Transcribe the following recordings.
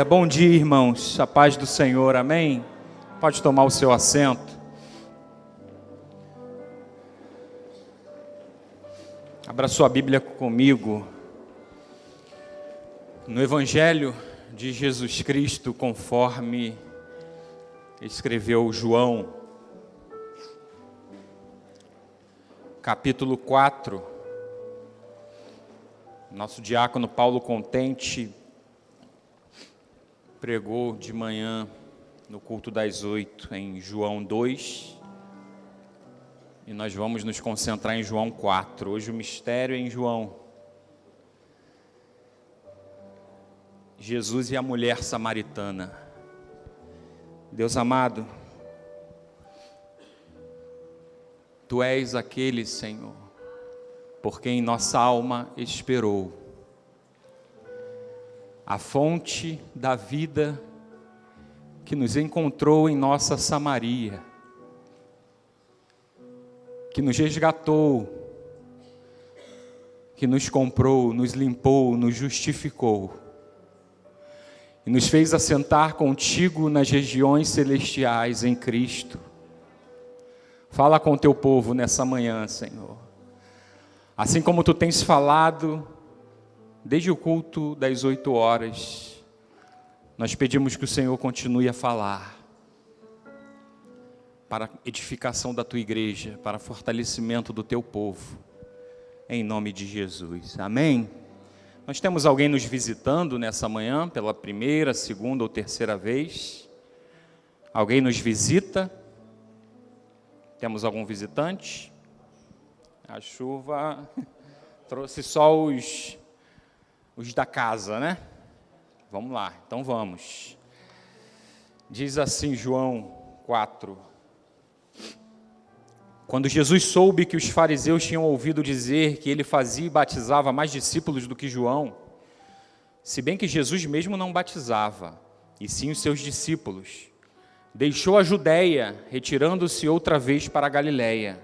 Bom dia, irmãos. A paz do Senhor, amém? Pode tomar o seu assento. Abra sua Bíblia comigo. No Evangelho de Jesus Cristo, conforme escreveu João, capítulo 4. Nosso diácono Paulo Contente pregou de manhã no culto das 8 em João 2 e nós vamos nos concentrar em João 4. Hoje o mistério é em João. Jesus e a mulher samaritana. Deus amado, Tu és aquele, Senhor, por quem nossa alma esperou. A fonte da vida que nos encontrou em nossa Samaria, que nos resgatou, que nos comprou, nos limpou, nos justificou e nos fez assentar contigo nas regiões celestiais em Cristo. Fala com teu povo nessa manhã, Senhor. Assim como tu tens falado desde o culto das 8 horas, nós pedimos que o Senhor continue a falar para a edificação da tua igreja, para fortalecimento do teu povo, em nome de Jesus, amém? Nós temos alguém nos visitando nessa manhã, pela primeira, segunda ou terceira vez. Alguém nos visita? Temos algum visitante? A chuva trouxe só os da casa, né? Vamos lá, então vamos. Diz assim João 4. Quando Jesus soube que os fariseus tinham ouvido dizer que ele fazia e batizava mais discípulos do que João, se bem que Jesus mesmo não batizava, e sim os seus discípulos, deixou a Judéia, retirando-se outra vez para a Galiléia.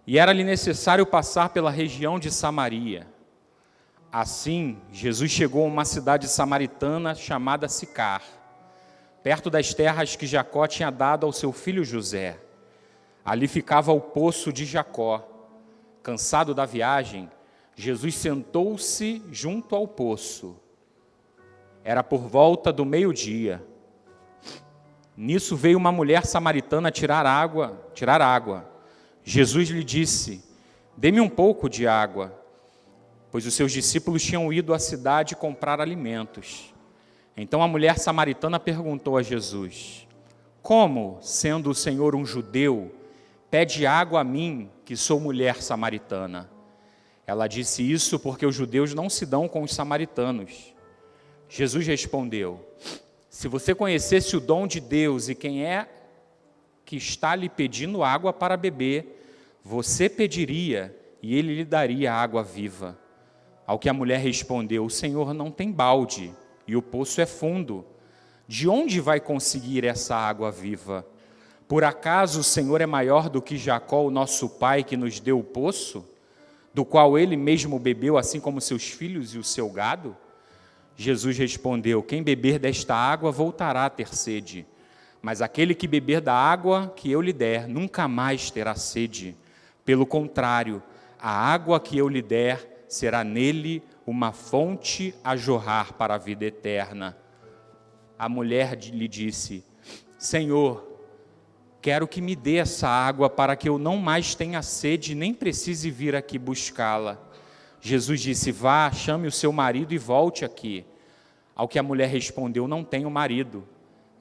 E era-lhe necessário passar pela região de Samaria. Assim, Jesus chegou a uma cidade samaritana chamada Sicar, perto das terras que Jacó tinha dado ao seu filho José. Ali ficava o poço de Jacó. Cansado da viagem, Jesus sentou-se junto ao poço. Era por volta do meio-dia. Nisso veio uma mulher samaritana tirar água. Jesus lhe disse: "Dê-me um pouco de água", pois os seus discípulos tinham ido à cidade comprar alimentos. Então a mulher samaritana perguntou a Jesus: "Como, sendo o Senhor um judeu, pede água a mim, que sou mulher samaritana?" Ela disse isso porque os judeus não se dão com os samaritanos. Jesus respondeu: "Se você conhecesse o dom de Deus e quem é que está lhe pedindo água para beber, você pediria e ele lhe daria água viva." Ao que a mulher respondeu: "O Senhor não tem balde e o poço é fundo. De onde vai conseguir essa água viva? Por acaso o Senhor é maior do que Jacó, o nosso pai, que nos deu o poço, do qual ele mesmo bebeu, assim como seus filhos e o seu gado?" Jesus respondeu: "Quem beber desta água voltará a ter sede, mas aquele que beber da água que eu lhe der nunca mais terá sede. Pelo contrário, a água que eu lhe der será nele uma fonte a jorrar para a vida eterna." A mulher lhe disse: "Senhor, quero que me dê essa água para que eu não mais tenha sede nem precise vir aqui buscá-la." Jesus disse: "Vá, chame o seu marido e volte aqui." Ao que a mulher respondeu: "Não tenho marido."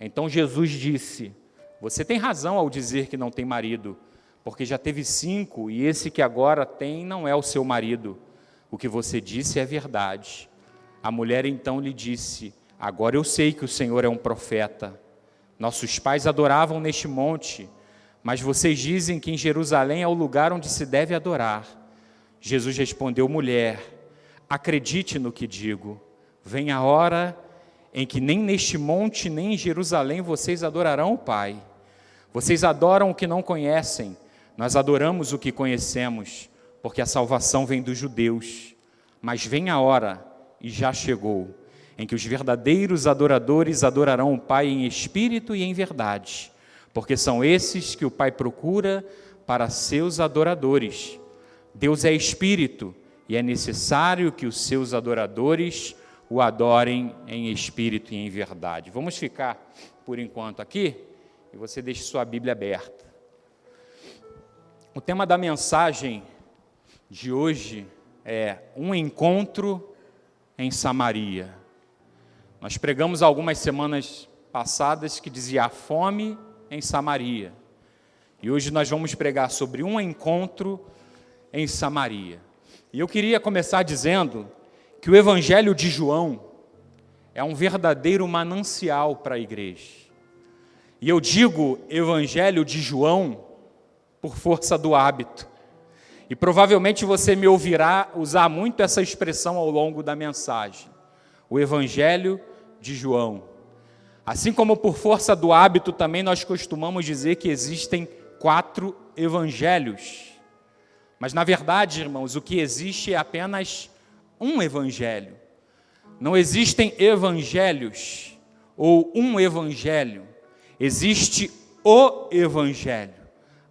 Então Jesus disse: "Você tem razão ao dizer que não tem marido, porque já teve 5 e esse que agora tem não é o seu marido. O que você disse é verdade." A mulher então lhe disse: "Agora eu sei que o Senhor é um profeta. Nossos pais adoravam neste monte, mas vocês dizem que em Jerusalém é o lugar onde se deve adorar." Jesus respondeu: "Mulher, acredite no que digo. Vem a hora em que nem neste monte nem em Jerusalém vocês adorarão o Pai. Vocês adoram o que não conhecem, nós adoramos o que conhecemos, porque a salvação vem dos judeus. Mas vem a hora, e já chegou, em que os verdadeiros adoradores adorarão o Pai em espírito e em verdade, porque são esses que o Pai procura para seus adoradores. Deus é espírito e é necessário que os seus adoradores o adorem em espírito e em verdade. Vamos ficar por enquanto aqui e você deixe sua Bíblia aberta. O tema da mensagem de hoje é um encontro em Samaria. Nós pregamos algumas semanas passadas que dizia a fome em Samaria. E hoje nós vamos pregar sobre um encontro em Samaria. E eu queria começar dizendo que o Evangelho de João é um verdadeiro manancial para a igreja. E eu digo Evangelho de João por força do hábito. E provavelmente você me ouvirá usar muito essa expressão ao longo da mensagem. O Evangelho de João. Assim como por força do hábito também nós costumamos dizer que existem 4 evangelhos. Mas na verdade, irmãos, o que existe é apenas um evangelho. Não existem evangelhos ou um evangelho. Existe o evangelho.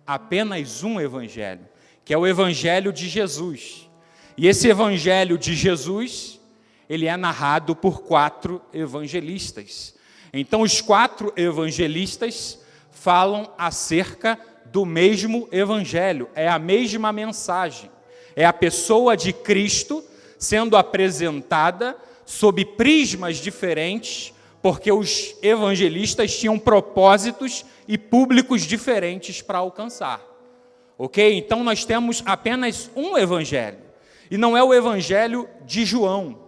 Apenas um evangelho, que é o evangelho de Jesus. E esse evangelho de Jesus, ele é narrado por 4 evangelistas. Então os 4 evangelistas falam acerca do mesmo evangelho, é a mesma mensagem. É a pessoa de Cristo sendo apresentada sob prismas diferentes, porque os evangelistas tinham propósitos e públicos diferentes para alcançar. Ok? Então nós temos apenas um evangelho. E não é o evangelho de João,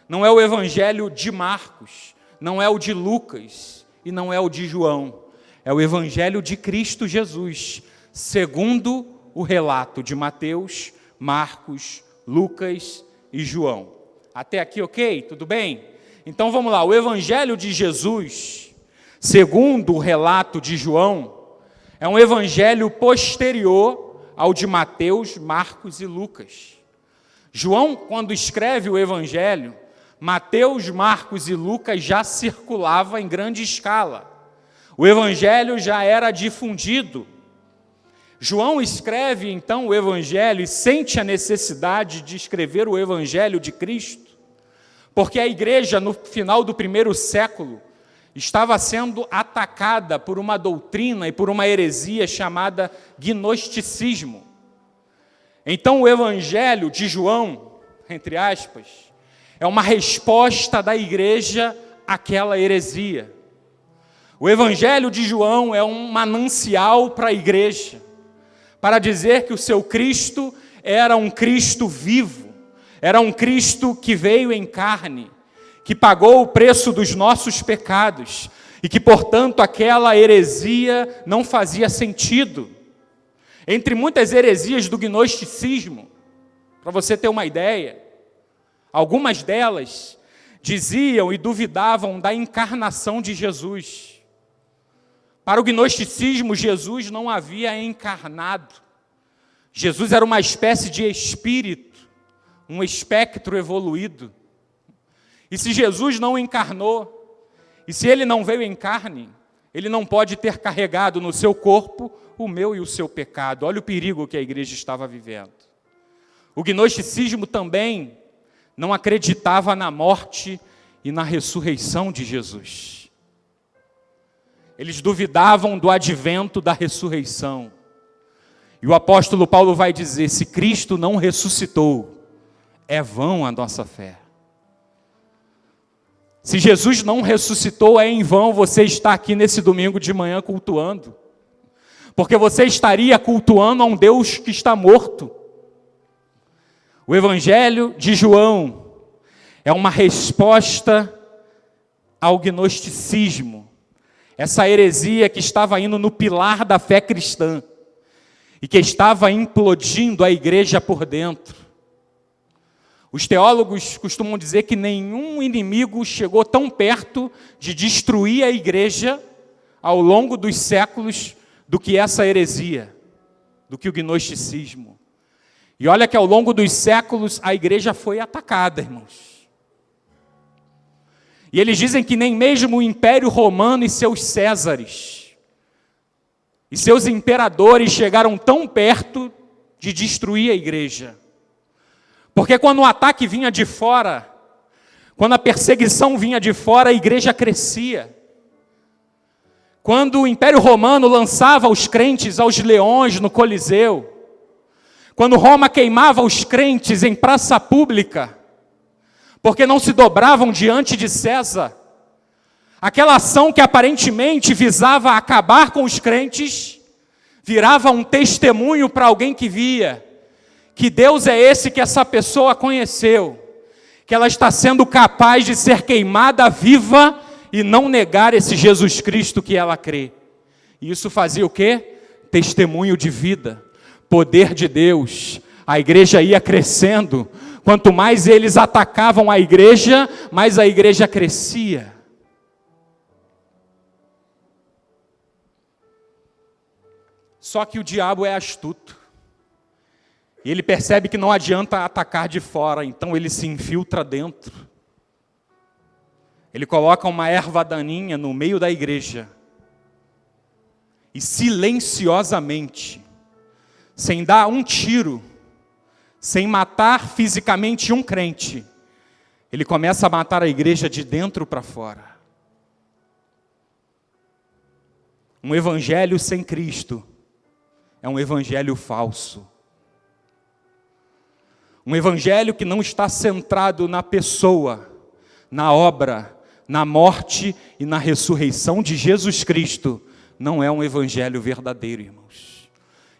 não é o evangelho de Marcos, não é o de Lucas e não é o de João. É o evangelho de Cristo Jesus, segundo o relato de Mateus, Marcos, Lucas e João. Até aqui, ok? Tudo bem? Então vamos lá, o evangelho de Jesus, segundo o relato de João, é um evangelho posterior ao de Mateus, Marcos e Lucas. João, quando escreve o evangelho, Mateus, Marcos e Lucas já circulava em grande escala. O evangelho já era difundido. João escreve então o evangelho e sente a necessidade de escrever o evangelho de Cristo, porque a igreja no final do 1º século estava sendo atacada por uma doutrina e por uma heresia chamada gnosticismo. Então o evangelho de João, entre aspas, é uma resposta da igreja àquela heresia. O evangelho de João é um manancial para a igreja, para dizer que o seu Cristo era um Cristo vivo, era um Cristo que veio em carne, que pagou o preço dos nossos pecados e que, portanto, aquela heresia não fazia sentido. Entre muitas heresias do gnosticismo, para você ter uma ideia, algumas delas diziam e duvidavam da encarnação de Jesus. Para o gnosticismo, Jesus não havia encarnado. Jesus era uma espécie de espírito, um espectro evoluído. E se Jesus não encarnou, e se ele não veio em carne, ele não pode ter carregado no seu corpo o meu e o seu pecado. Olha o perigo que a igreja estava vivendo. O gnosticismo também não acreditava na morte e na ressurreição de Jesus. Eles duvidavam do advento da ressurreição. E o apóstolo Paulo vai dizer, se Cristo não ressuscitou, é vão a nossa fé. Se Jesus não ressuscitou, é em vão você estar aqui nesse domingo de manhã cultuando. Porque você estaria cultuando a um Deus que está morto. O Evangelho de João é uma resposta ao gnosticismo. Essa heresia que estava indo no pilar da fé cristã e que estava implodindo a igreja por dentro. Os teólogos costumam dizer que nenhum inimigo chegou tão perto de destruir a igreja ao longo dos séculos do que essa heresia, do que o gnosticismo. E olha que ao longo dos séculos a igreja foi atacada, irmãos. E eles dizem que nem mesmo o Império Romano e seus Césares, e seus imperadores chegaram tão perto de destruir a igreja. Porque quando o ataque vinha de fora, quando a perseguição vinha de fora, a igreja crescia. Quando o Império Romano lançava os crentes aos leões no Coliseu, quando Roma queimava os crentes em praça pública, porque não se dobravam diante de César, aquela ação que aparentemente visava acabar com os crentes, virava um testemunho para alguém que via que Deus é esse que essa pessoa conheceu, que ela está sendo capaz de ser queimada viva e não negar esse Jesus Cristo que ela crê. E isso fazia o quê? Testemunho de vida, poder de Deus. A igreja ia crescendo. Quanto mais eles atacavam a igreja, mais a igreja crescia. Só que o diabo é astuto. E ele percebe que não adianta atacar de fora, então ele se infiltra dentro. Ele coloca uma erva daninha no meio da igreja. E silenciosamente, sem dar um tiro, sem matar fisicamente um crente, ele começa a matar a igreja de dentro para fora. Um evangelho sem Cristo é um evangelho falso. Um evangelho que não está centrado na pessoa, na obra, na morte e na ressurreição de Jesus Cristo, não é um evangelho verdadeiro, irmãos.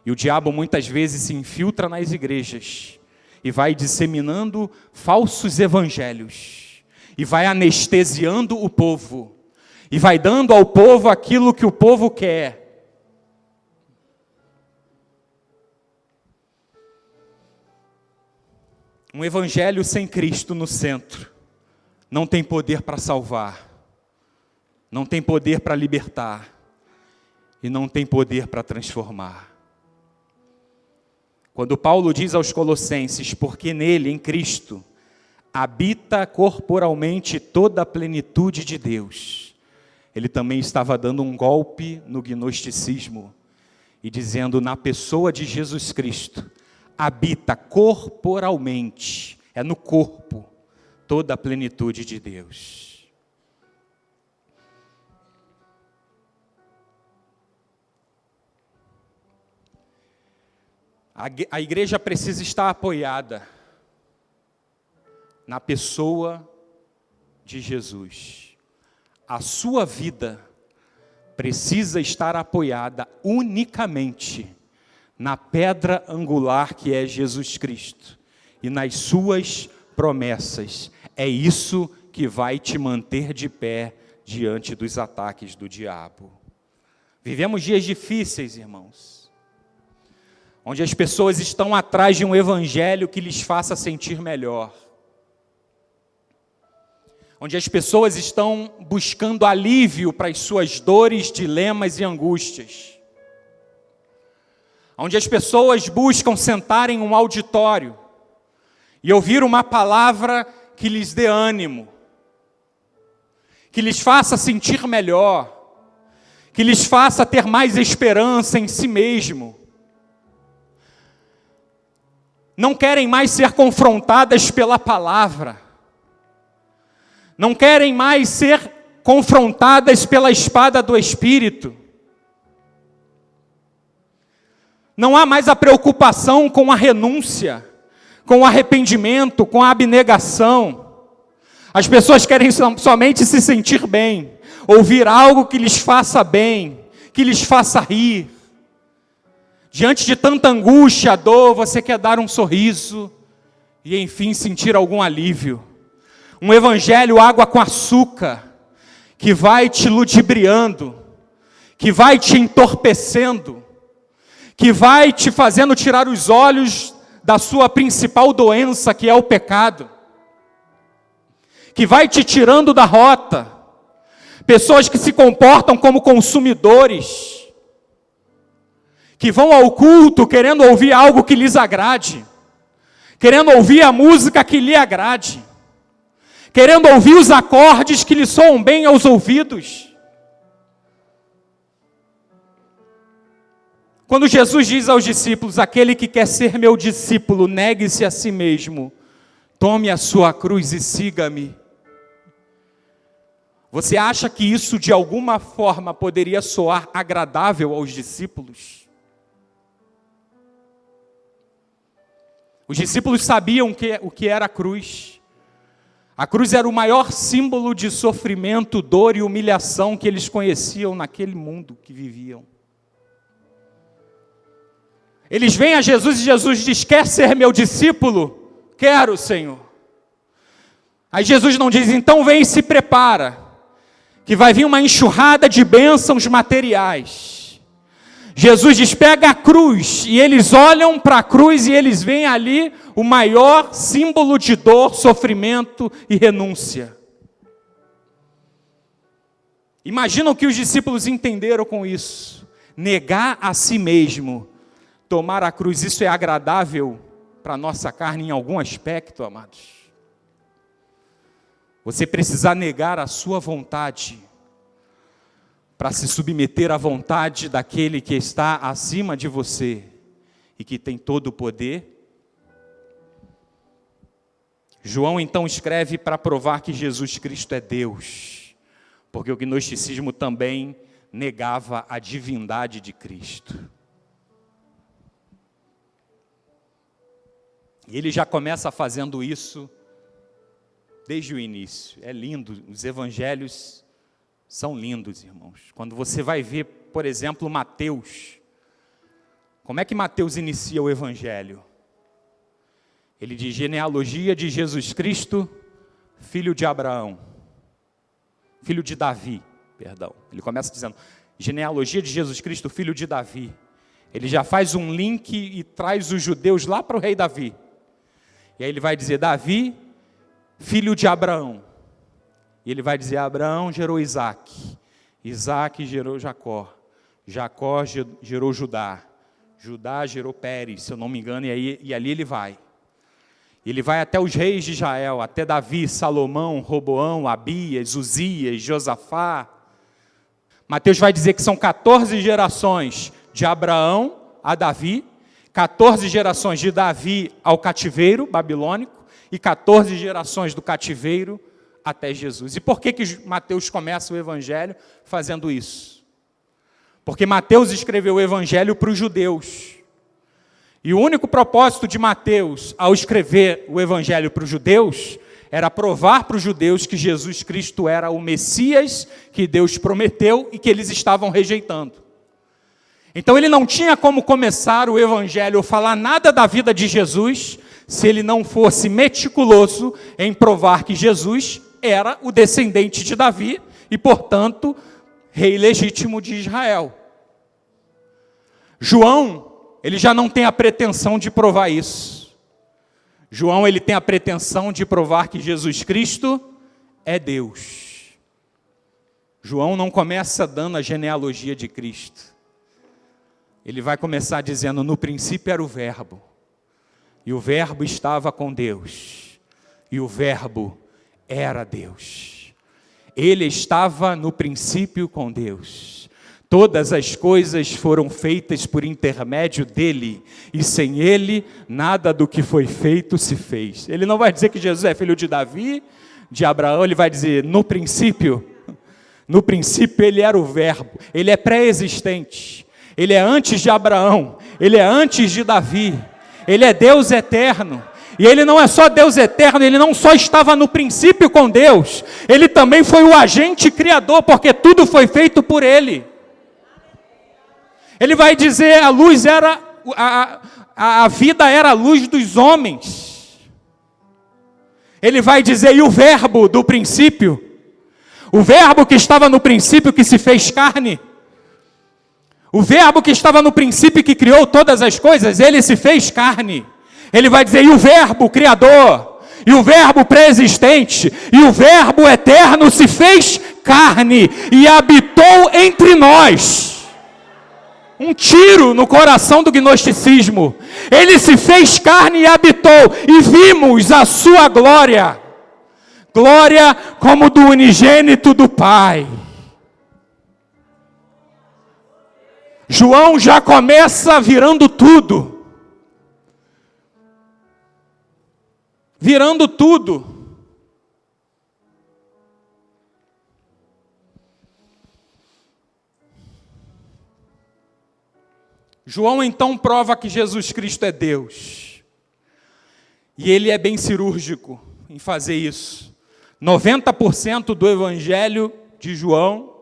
E o diabo muitas vezes se infiltra nas igrejas e vai disseminando falsos evangelhos, e vai anestesiando o povo, e vai dando ao povo aquilo que o povo quer. Um evangelho sem Cristo no centro não tem poder para salvar, não tem poder para libertar e não tem poder para transformar. Quando Paulo diz aos Colossenses, porque nele, em Cristo, habita corporalmente toda a plenitude de Deus, ele também estava dando um golpe no gnosticismo e dizendo, na pessoa de Jesus Cristo, habita corporalmente, é no corpo, toda a plenitude de Deus. A igreja precisa estar apoiada na pessoa de Jesus. A sua vida precisa estar apoiada unicamente na pedra angular que é Jesus Cristo e nas suas promessas. É isso que vai te manter de pé diante dos ataques do diabo. Vivemos dias difíceis, irmãos, onde as pessoas estão atrás de um evangelho que lhes faça sentir melhor, onde as pessoas estão buscando alívio para as suas dores, dilemas e angústias, onde as pessoas buscam sentar em um auditório e ouvir uma palavra que lhes dê ânimo, que lhes faça sentir melhor, que lhes faça ter mais esperança em si mesmo. Não querem mais ser confrontadas pela palavra, não querem mais ser confrontadas pela espada do Espírito. Não há mais a preocupação com a renúncia, com o arrependimento, com a abnegação. As pessoas querem somente se sentir bem, ouvir algo que lhes faça bem, que lhes faça rir. Diante de tanta angústia, dor, você quer dar um sorriso e, enfim, sentir algum alívio. Um evangelho água com açúcar, que vai te ludibriando, que vai te entorpecendo, que vai te fazendo tirar os olhos da sua principal doença, que é o pecado, que vai te tirando da rota. Pessoas que se comportam como consumidores, que vão ao culto querendo ouvir algo que lhes agrade, querendo ouvir a música que lhe agrade, querendo ouvir os acordes que lhe soam bem aos ouvidos. Quando Jesus diz aos discípulos: aquele que quer ser meu discípulo, negue-se a si mesmo, tome a sua cruz e siga-me. Você acha que isso de alguma forma poderia soar agradável aos discípulos? Os discípulos sabiam o que era a cruz. A cruz era o maior símbolo de sofrimento, dor e humilhação que eles conheciam naquele mundo que viviam. Eles vêm a Jesus e Jesus diz: quer ser meu discípulo? Quero, Senhor. Aí Jesus não diz: então vem e se prepara, que vai vir uma enxurrada de bênçãos materiais. Jesus diz: pega a cruz, e eles olham para a cruz e eles veem ali o maior símbolo de dor, sofrimento e renúncia. Imagina o que os discípulos entenderam com isso. Negar a si mesmo, tomar a cruz, isso é agradável para a nossa carne em algum aspecto, amados? Você precisa negar a sua vontade para se submeter à vontade daquele que está acima de você e que tem todo o poder? João então escreve para provar que Jesus Cristo é Deus, porque o gnosticismo também negava a divindade de Cristo. E ele já começa fazendo isso desde o início. É lindo, os evangelhos são lindos, irmãos. Quando você vai ver, por exemplo, Mateus, como é que Mateus inicia o evangelho? Ele diz: genealogia de Jesus Cristo, filho de Abraão, filho de Davi, perdão. Ele começa dizendo, genealogia de Jesus Cristo, filho de Davi. Ele já faz um link e traz os judeus lá para o rei Davi. E aí ele vai dizer: Davi, filho de Abraão. E ele vai dizer: Abraão gerou Isaac. Isaac gerou Jacó. Jacó gerou Judá. Judá gerou Pérez, se eu não me engano, e ali ele vai. Ele vai até os reis de Israel, até Davi, Salomão, Roboão, Abias, Uzias, Josafá. Mateus vai dizer que são 14 gerações de Abraão a Davi, 14 gerações de Davi ao cativeiro babilônico e 14 gerações do cativeiro até Jesus. E por que Mateus começa o evangelho fazendo isso? Porque Mateus escreveu o evangelho para os judeus. E o único propósito de Mateus ao escrever o evangelho para os judeus era provar para os judeus que Jesus Cristo era o Messias que Deus prometeu e que eles estavam rejeitando. Então ele não tinha como começar o evangelho ou falar nada da vida de Jesus se ele não fosse meticuloso em provar que Jesus era o descendente de Davi e, portanto, rei legítimo de Israel. João, ele já não tem a pretensão de provar isso. João, ele tem a pretensão de provar que Jesus Cristo é Deus. João não começa dando a genealogia de Cristo. Ele vai começar dizendo: no princípio era o Verbo, e o Verbo estava com Deus, e o Verbo era Deus. Ele estava no princípio com Deus. Todas as coisas foram feitas por intermédio dele, e sem ele, nada do que foi feito se fez. Ele não vai dizer que Jesus é filho de Davi, de Abraão, ele vai dizer: no princípio ele era o Verbo, ele é pré-existente. Ele é antes de Abraão, ele é antes de Davi, ele é Deus eterno. E ele não é só Deus eterno, ele não só estava no princípio com Deus, ele também foi o agente criador, porque tudo foi feito por ele. Ele vai dizer: a luz era, a vida era a luz dos homens. Ele vai dizer: e o Verbo do princípio, o Verbo que estava no princípio que se fez carne, o Verbo que estava no princípio que criou todas as coisas, ele se fez carne. Ele vai dizer: e o Verbo criador, e o Verbo pré-existente, e o Verbo eterno se fez carne e habitou entre nós. Um tiro no coração do gnosticismo. Ele se fez carne e habitou, e vimos a sua glória. glória como do unigênito do Pai. João já começa virando tudo. Virando tudo. João então prova que Jesus Cristo é Deus. E ele é bem cirúrgico em fazer isso. 90% do evangelho de João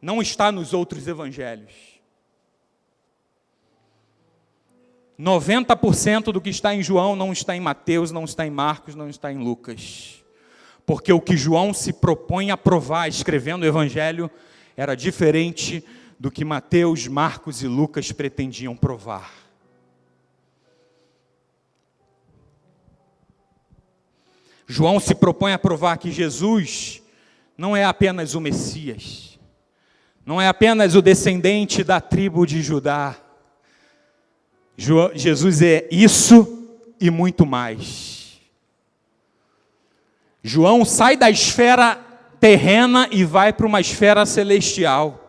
não está nos outros evangelhos. 90% do que está em João não está em Mateus, não está em Marcos, não está em Lucas. Porque o que João se propõe a provar escrevendo o evangelho era diferente do que Mateus, Marcos e Lucas pretendiam provar. João se propõe a provar que Jesus não é apenas o Messias, não é apenas o descendente da tribo de Judá. Jesus é isso e muito mais. João sai da esfera terrena e vai para uma esfera celestial.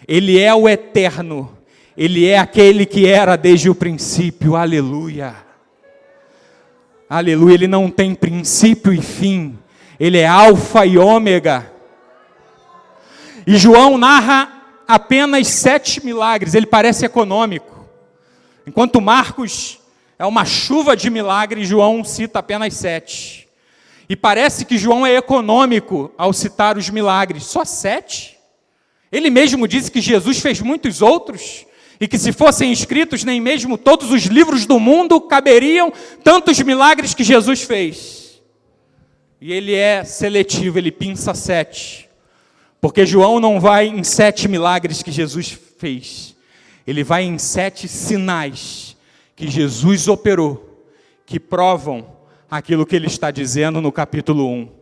Ele é o eterno, ele é aquele que era desde o princípio, aleluia. Aleluia, ele não tem princípio e fim, ele é alfa e ômega. E João narra apenas 7 milagres, ele parece econômico. Enquanto Marcos é uma chuva de milagres, João cita apenas 7. E parece que João é econômico ao citar os milagres, só 7? Ele mesmo disse que Jesus fez muitos outros, e que se fossem escritos, nem mesmo todos os livros do mundo caberiam tantos milagres que Jesus fez. E ele é seletivo, ele pinça 7. Porque João não vai em 7 milagres que Jesus fez. Ele vai em 7 sinais que Jesus operou, que provam aquilo que ele está dizendo no capítulo 1,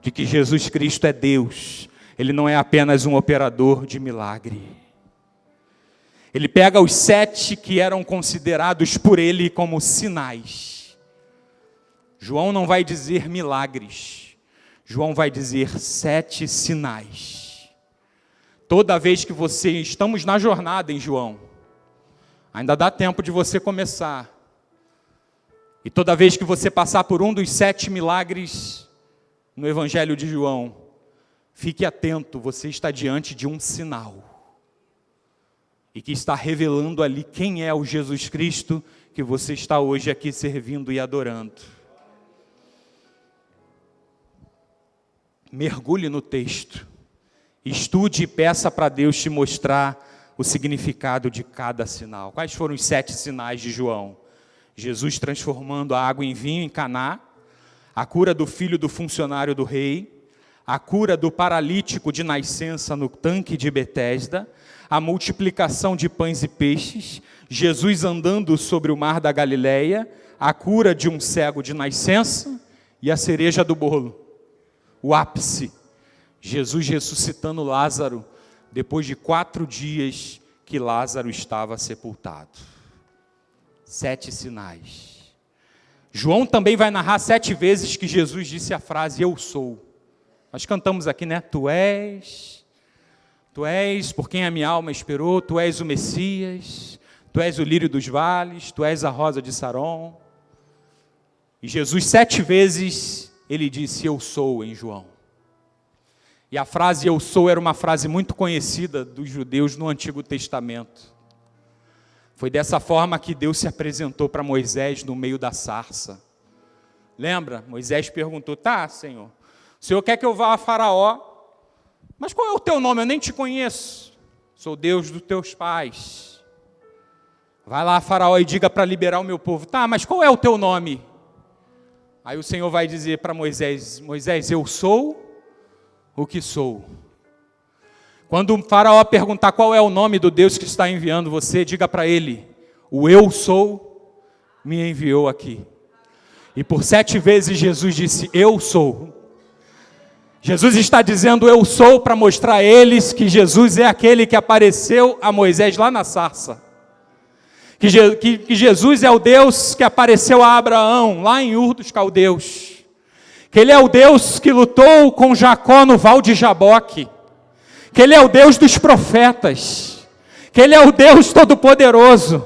de que Jesus Cristo é Deus. Ele não é apenas um operador de milagre. Ele pega os 7 que eram considerados por ele como sinais. João não vai dizer milagres. João vai dizer 7 sinais. Toda vez que estamos na jornada em João, ainda dá tempo de você começar. E toda vez que você passar por um dos 7 milagres no Evangelho de João, fique atento, você está diante de um sinal. E que está revelando ali quem é o Jesus Cristo que você está hoje aqui servindo e adorando. Mergulhe no texto. Estude e peça para Deus te mostrar o significado de cada sinal. Quais foram os 7 sinais de João? Jesus transformando a água em vinho em Caná, a cura do filho do funcionário do rei, a cura do paralítico de nascença no tanque de Betesda, a multiplicação de pães e peixes, Jesus andando sobre o mar da Galileia, a cura de um cego de nascença e a cereja do bolo, o ápice, Jesus ressuscitando Lázaro, depois de 4 dias que Lázaro estava sepultado. 7 sinais. João também vai narrar 7 vezes que Jesus disse a frase, eu sou. Nós cantamos aqui, né? Tu és por quem a minha alma esperou, tu és o Messias, tu és o lírio dos vales, tu és a rosa de Saron. E Jesus 7 vezes, ele disse, eu sou, em João. E a frase eu sou era uma frase muito conhecida dos judeus no Antigo Testamento. Foi dessa forma que Deus se apresentou para Moisés no meio da sarça. Lembra? Moisés perguntou, tá, Senhor, o Senhor quer que eu vá a Faraó, mas qual é o teu nome? Eu nem te conheço. Sou Deus dos teus pais. Vai lá a Faraó e diga para liberar o meu povo. Tá, mas qual é o teu nome? Aí o Senhor vai dizer para Moisés, Moisés, eu sou o que sou. Quando o Faraó perguntar qual é o nome do Deus que está enviando você, diga para ele, o eu sou me enviou aqui. E por 7 vezes Jesus disse, eu sou. Jesus está dizendo eu sou para mostrar a eles que Jesus é aquele que apareceu a Moisés lá na sarça. Que Jesus é o Deus que apareceu a Abraão lá em Ur dos Caldeus. que Ele é o Deus que lutou com Jacó no Val de Jaboque, que Ele é o Deus dos profetas, que Ele é o Deus Todo-Poderoso.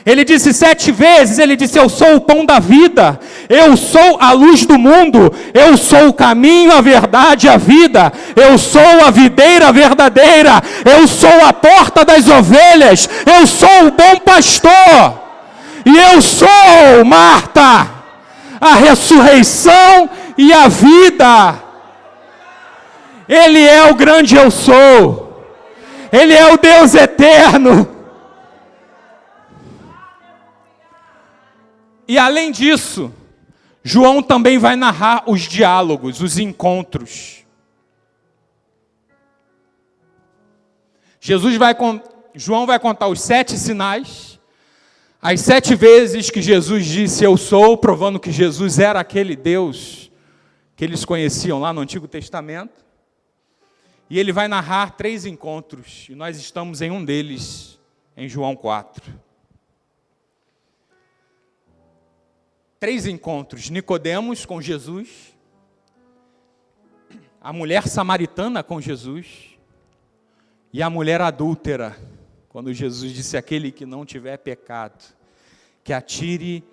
Ele disse 7 vezes, Ele disse: eu sou o pão da vida, eu sou a luz do mundo, eu sou o caminho, a verdade e a vida, eu sou a videira verdadeira, eu sou a porta das ovelhas, eu sou o bom pastor, e eu sou, Marta, a ressurreição e a vida. Ele é o grande eu sou, Ele é o Deus eterno. E além disso, João também vai narrar os diálogos, os encontros. João vai contar os 7 sinais, as 7 vezes que Jesus disse eu sou, provando que Jesus era aquele Deus que eles conheciam lá no Antigo Testamento. E ele vai narrar 3 encontros, e nós estamos em um deles, em João 4. 3 encontros: Nicodemos com Jesus, a mulher samaritana com Jesus e a mulher adúltera, quando Jesus disse: aquele que não tiver pecado, que atire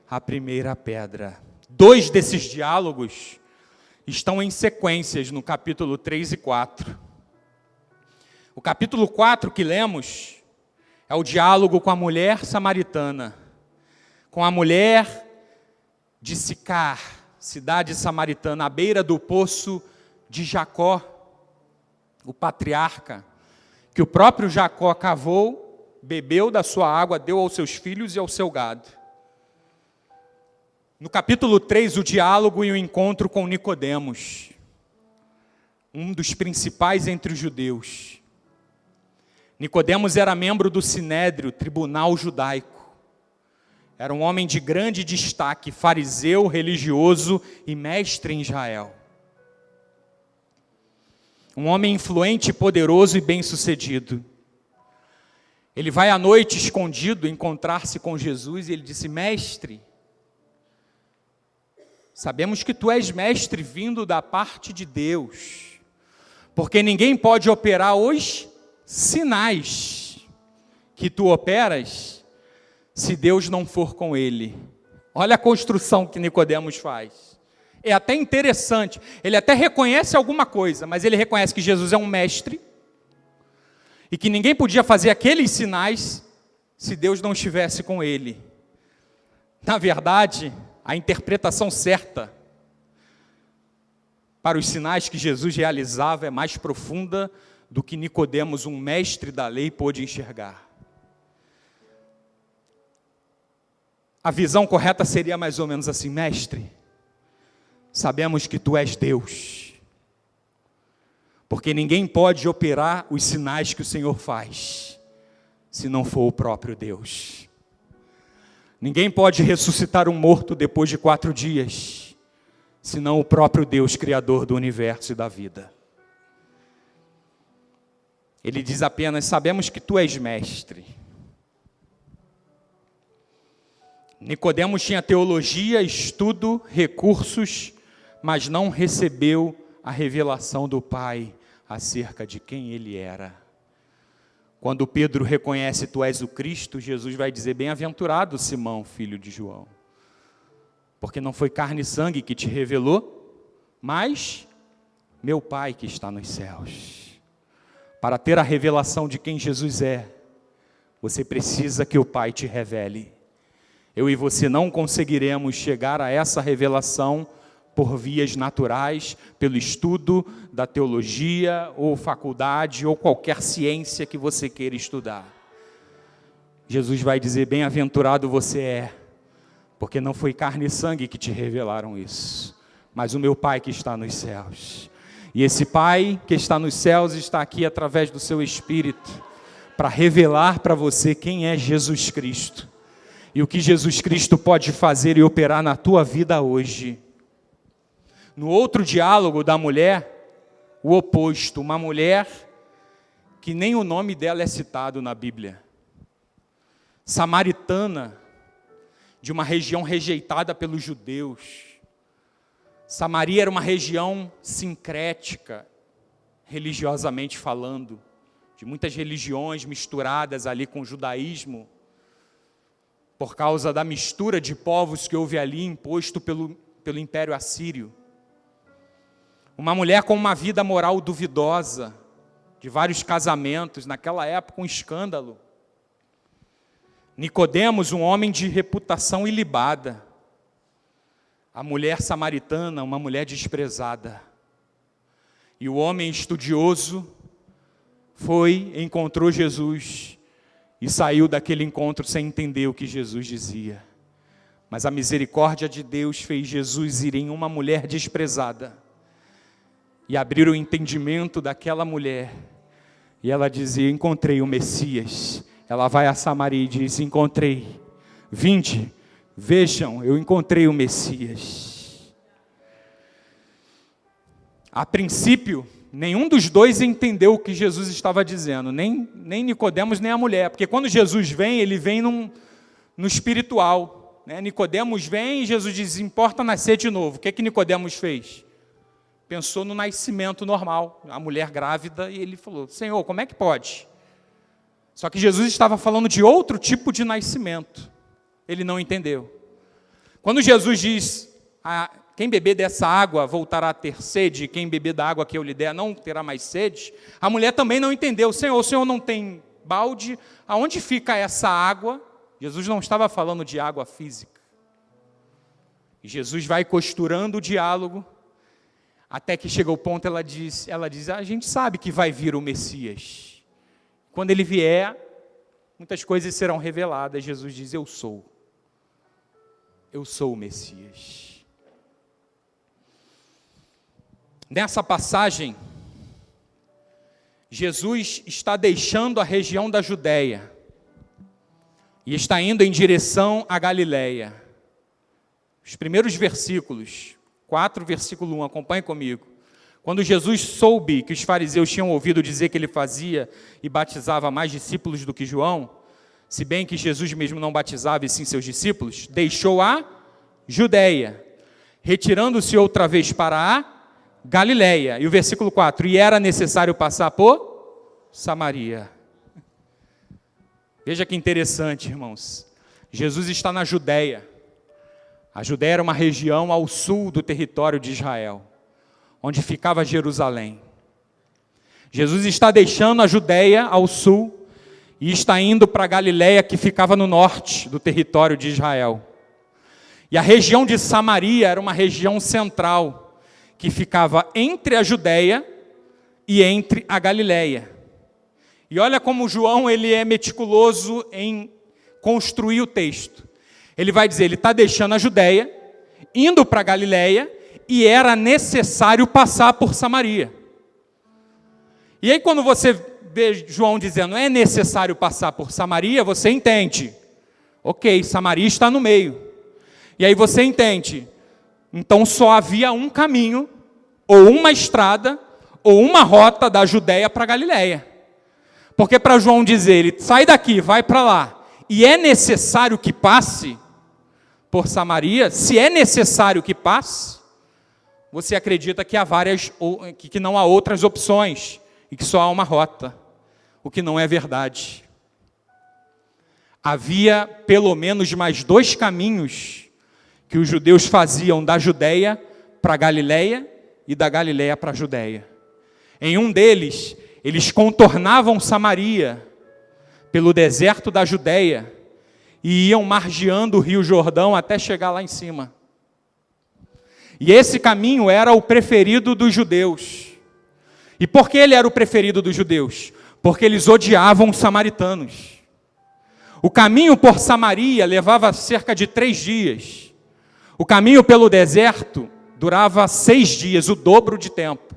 a primeira pedra. 2 desses diálogos estão em sequências no capítulo 3 e 4. O capítulo 4 que lemos é o diálogo com a mulher samaritana, com a mulher de Sicar, cidade samaritana, à beira do poço de Jacó, o patriarca, que o próprio Jacó cavou, bebeu da sua água, deu aos seus filhos e ao seu gado. No capítulo 3, o diálogo e o encontro com Nicodemos, um dos principais entre os judeus. Nicodemos era membro do Sinédrio, tribunal judaico. Era um homem de grande destaque, fariseu, religioso e mestre em Israel. Um homem influente, poderoso e bem-sucedido. Ele vai à noite escondido encontrar-se com Jesus e ele disse: mestre, sabemos que tu és mestre vindo da parte de Deus, porque ninguém pode operar os sinais que tu operas se Deus não for com ele. Olha a construção que Nicodemos faz. É até interessante. Ele até reconhece alguma coisa, mas ele reconhece que Jesus é um mestre e que ninguém podia fazer aqueles sinais se Deus não estivesse com ele. Na verdade, a interpretação certa para os sinais que Jesus realizava é mais profunda do que Nicodemos, um mestre da lei, pôde enxergar. A visão correta seria mais ou menos assim: mestre, sabemos que tu és Deus, porque ninguém pode operar os sinais que o Senhor faz, se não for o próprio Deus. Ninguém pode ressuscitar um morto depois de 4 dias, senão o próprio Deus, Criador do universo e da vida. Ele diz apenas: sabemos que tu és mestre. Nicodemos tinha teologia, estudo, recursos, mas não recebeu a revelação do Pai acerca de quem ele era. Quando Pedro reconhece: tu és o Cristo, Jesus vai dizer: bem-aventurado Simão, filho de João, porque não foi carne e sangue que te revelou, mas meu Pai que está nos céus. Para ter a revelação de quem Jesus é, você precisa que o Pai te revele. Eu e você não conseguiremos chegar a essa revelação por vias naturais, pelo estudo da teologia, ou faculdade, ou qualquer ciência que você queira estudar. Jesus vai dizer: bem-aventurado você é, porque não foi carne e sangue que te revelaram isso, mas o meu Pai que está nos céus. E esse Pai que está nos céus está aqui através do seu Espírito, para revelar para você quem é Jesus Cristo. E o que Jesus Cristo pode fazer e operar na tua vida hoje. No outro diálogo da mulher, o oposto, uma mulher que nem o nome dela é citado na Bíblia. Samaritana, de uma região rejeitada pelos judeus. Samaria era uma região sincrética, religiosamente falando, de muitas religiões misturadas ali com o judaísmo, por causa da mistura de povos que houve ali, imposto pelo Império Assírio. Uma mulher com uma vida moral duvidosa, de vários casamentos, naquela época um escândalo. Nicodemos, um homem de reputação ilibada. A mulher samaritana, uma mulher desprezada. E o homem estudioso encontrou Jesus e saiu daquele encontro sem entender o que Jesus dizia. Mas a misericórdia de Deus fez Jesus ir em uma mulher desprezada e abrir o entendimento daquela mulher. E ela dizia: encontrei o Messias. Ela vai a Samaria e diz: encontrei. Vinde, vejam, eu encontrei o Messias. A princípio, nenhum dos dois entendeu o que Jesus estava dizendo, nem Nicodemos, nem a mulher, porque quando Jesus vem, ele vem no espiritual, né? Nicodemos vem e Jesus diz: importa nascer de novo. O que Nicodemos fez? Pensou no nascimento normal, a mulher grávida, e ele falou: Senhor, como é que pode? Só que Jesus estava falando de outro tipo de nascimento. Ele não entendeu. Quando Jesus diz: quem beber dessa água voltará a ter sede, quem beber da água que eu lhe der não terá mais sede, a mulher também não entendeu. Senhor, o Senhor não tem balde? Aonde fica essa água? Jesus não estava falando de água física. E Jesus vai costurando o diálogo, até que chega o ponto, ela diz: a gente sabe que vai vir o Messias. Quando ele vier, muitas coisas serão reveladas. Jesus diz: eu sou o Messias. Nessa passagem, Jesus está deixando a região da Judéia e está indo em direção à Galileia. Os primeiros versículos, 4, versículo 1, acompanhe comigo. Quando Jesus soube que os fariseus tinham ouvido dizer que ele fazia e batizava mais discípulos do que João, se bem que Jesus mesmo não batizava e sim seus discípulos, deixou a Judéia, retirando-se outra vez para a Galileia. E o versículo 4, e era necessário passar por Samaria. Veja que interessante, irmãos. Jesus está na Judéia. A Judéia era uma região ao sul do território de Israel, onde ficava Jerusalém. Jesus está deixando a Judéia ao sul e está indo para a Galileia, que ficava no norte do território de Israel. E a região de Samaria era uma região central, que ficava entre a Judéia e entre a Galileia. E olha como João ele é meticuloso em construir o texto. Ele vai dizer, ele está deixando a Judéia, indo para a Galileia, e era necessário passar por Samaria. E aí quando você vê João dizendo, é necessário passar por Samaria, você entende. Ok, Samaria está no meio. E aí você entende, então só havia um caminho, ou uma estrada, ou uma rota da Judéia para a Galileia. Porque para João dizer, ele sai daqui, vai para lá, e é necessário que passe por Samaria, se é necessário que passe, você acredita que há que não há outras opções, e que só há uma rota, o que não é verdade. Havia pelo menos mais 2 caminhos que os judeus faziam da Judéia para a Galileia e da Galileia para a Judéia. Em um deles, eles contornavam Samaria pelo deserto da Judéia e iam margeando o rio Jordão até chegar lá em cima. E esse caminho era o preferido dos judeus. E por que ele era o preferido dos judeus? Porque eles odiavam os samaritanos. O caminho por Samaria levava cerca de 3 dias. O caminho pelo deserto durava 6 dias, o dobro de tempo.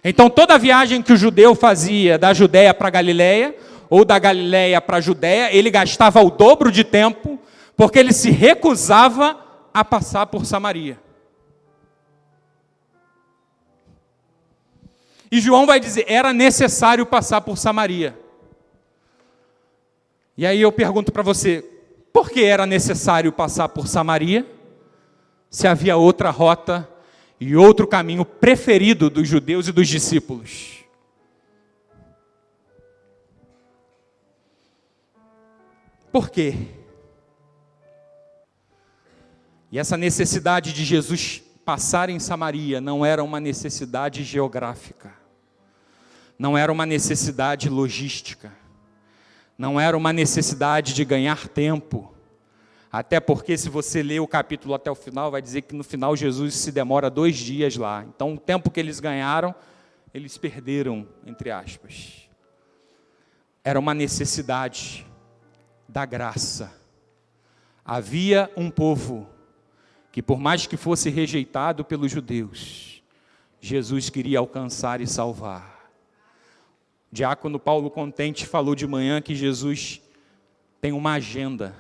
Então toda viagem que o judeu fazia da Judéia para a Galileia, ou da Galileia para a Judéia, ele gastava o dobro de tempo, porque ele se recusava a passar por Samaria. E João vai dizer, era necessário passar por Samaria. E aí eu pergunto para você, por que era necessário passar por Samaria, se havia outra rota e outro caminho preferido dos judeus e dos discípulos. Por quê? E essa necessidade de Jesus passar em Samaria não era uma necessidade geográfica, não era uma necessidade logística, não era uma necessidade de ganhar tempo, até porque se você ler o capítulo até o final, vai dizer que no final Jesus se demora 2 dias lá, então o tempo que eles ganharam, eles perderam, entre aspas. Era uma necessidade da graça. Havia um povo que, por mais que fosse rejeitado pelos judeus, Jesus queria alcançar e salvar. O diácono Paulo Contente falou de manhã que Jesus tem uma agenda.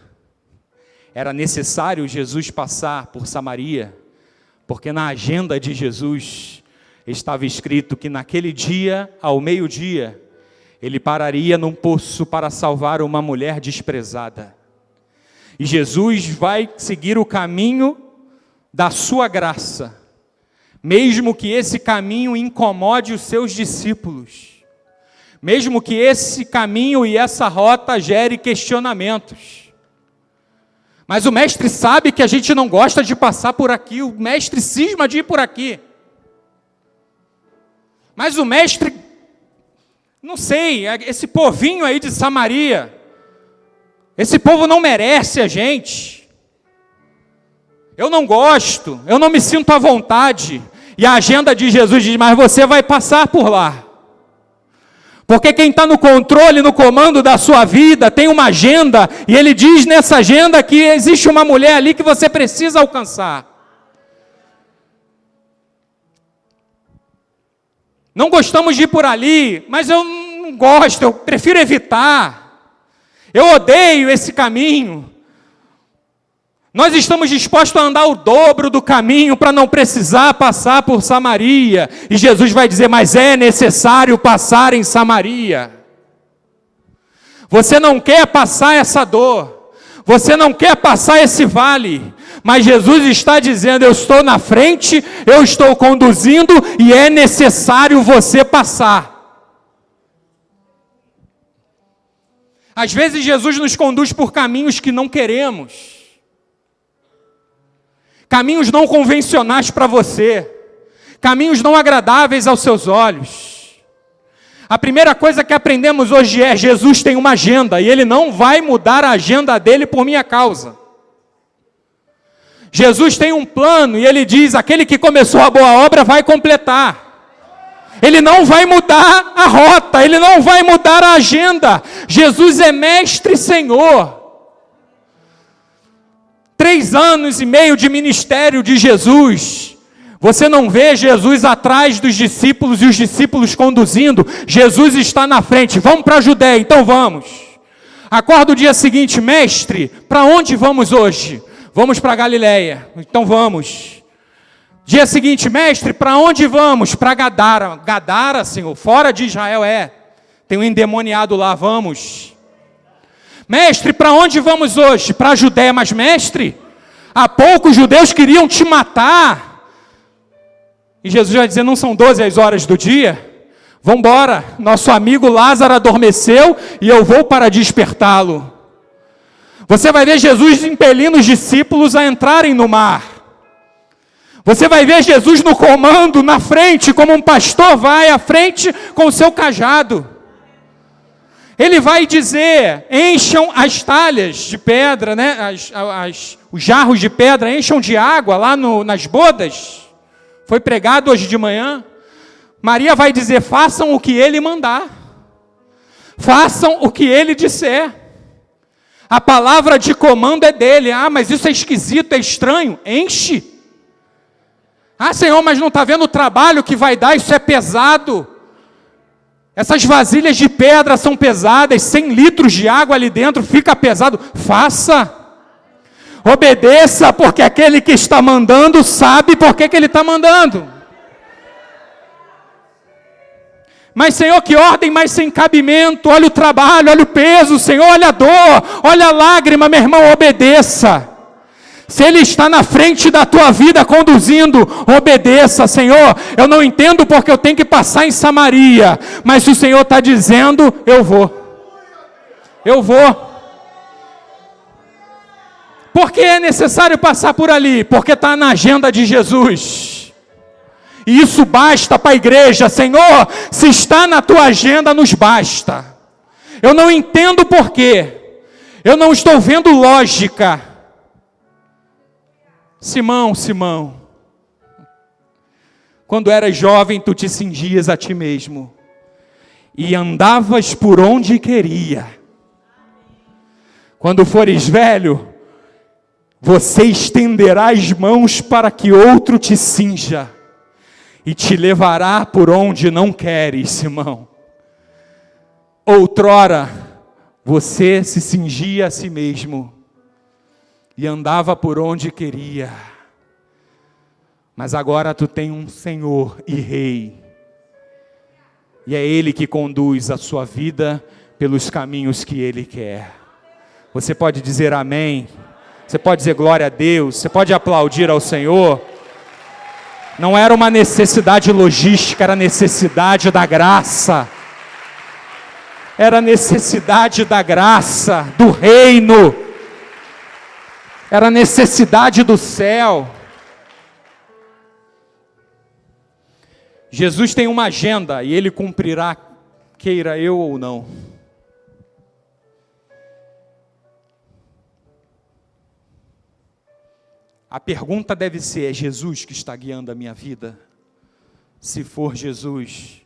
Era necessário Jesus passar por Samaria, porque na agenda de Jesus estava escrito que naquele dia, ao meio-dia, ele pararia num poço para salvar uma mulher desprezada. E Jesus vai seguir o caminho da sua graça, mesmo que esse caminho incomode os seus discípulos, mesmo que esse caminho e essa rota gere questionamentos. Mas o mestre sabe que a gente não gosta de passar por aqui, o mestre cisma de ir por aqui. Mas o mestre, não sei, esse povinho aí de Samaria, esse povo não merece a gente. Eu não gosto, eu não me sinto à vontade. E a agenda de Jesus diz, mas você vai passar por lá. Porque quem está no controle, no comando da sua vida, tem uma agenda, e ele diz nessa agenda que existe uma mulher ali que você precisa alcançar. Não gostamos de ir por ali, mas eu não gosto, eu prefiro evitar. Eu odeio esse caminho. Nós estamos dispostos a andar o dobro do caminho para não precisar passar por Samaria. E Jesus vai dizer, mas é necessário passar em Samaria. Você não quer passar essa dor. Você não quer passar esse vale. Mas Jesus está dizendo, eu estou na frente, eu estou conduzindo e é necessário você passar. Às vezes Jesus nos conduz por caminhos que não queremos. Caminhos não convencionais para você, caminhos não agradáveis aos seus olhos. A primeira coisa que aprendemos hoje é, Jesus tem uma agenda, e Ele não vai mudar a agenda dele por minha causa. Jesus tem um plano, e Ele diz, aquele que começou a boa obra vai completar. Ele não vai mudar a rota, Ele não vai mudar a agenda. Jesus é mestre e Senhor. 3 anos e meio de ministério de Jesus, você não vê Jesus atrás dos discípulos e os discípulos conduzindo, Jesus está na frente, vamos para a Judéia, então vamos. Acorda o dia seguinte, mestre, para onde vamos hoje? Vamos para Galiléia, então vamos. Dia seguinte, mestre, para onde vamos? Para Gadara. Gadara, Senhor, fora de Israel tem um endemoniado lá, vamos. Mestre, para onde vamos hoje? Para a Judéia, mas mestre, há pouco os judeus queriam te matar. E Jesus vai dizer, não são 12 as horas do dia? Vamos embora, nosso amigo Lázaro adormeceu e eu vou para despertá-lo. Você vai ver Jesus impelindo os discípulos a entrarem no mar. Você vai ver Jesus no comando, na frente, como um pastor vai à frente com o seu cajado. Ele vai dizer, encham as talhas de pedra, né? Os jarros de pedra, encham de água lá nas bodas. Foi pregado hoje de manhã. Maria vai dizer, façam o que ele mandar. Façam o que ele disser. A palavra de comando é dele. Ah, mas isso é esquisito, é estranho. Enche. Ah, Senhor, mas não está vendo o trabalho que vai dar, isso é pesado. Essas vasilhas de pedra são pesadas, 100 litros de água ali dentro, fica pesado. Faça, obedeça, porque aquele que está mandando sabe por que ele está mandando. Mas Senhor, que ordem mais sem cabimento, olha o trabalho, olha o peso, Senhor, olha a dor, olha a lágrima, meu irmão, obedeça. Se Ele está na frente da tua vida conduzindo, obedeça. Senhor, eu não entendo porque eu tenho que passar em Samaria, mas se o Senhor está dizendo, eu vou. Eu vou. Por que é necessário passar por ali? Porque está na agenda de Jesus. E isso basta para a igreja. Senhor, se está na tua agenda, nos basta. Eu não entendo por quê. Eu não estou vendo lógica. Simão, quando eras jovem, tu te cingias a ti mesmo e andavas por onde queria. Quando fores velho, você estenderá as mãos para que outro te cinja e te levará por onde não queres, Simão. Outrora, você se cingia a si mesmo e andava por onde queria. Mas agora tu tem um Senhor e Rei. E é Ele que conduz a sua vida pelos caminhos que Ele quer. Você pode dizer amém? Você pode dizer glória a Deus? Você pode aplaudir ao Senhor? Não era uma necessidade logística, era necessidade da graça. Era necessidade da graça, do reino. Era necessidade do céu. Jesus tem uma agenda e Ele cumprirá, queira eu ou não. A pergunta deve ser: é Jesus que está guiando a minha vida? Se for Jesus,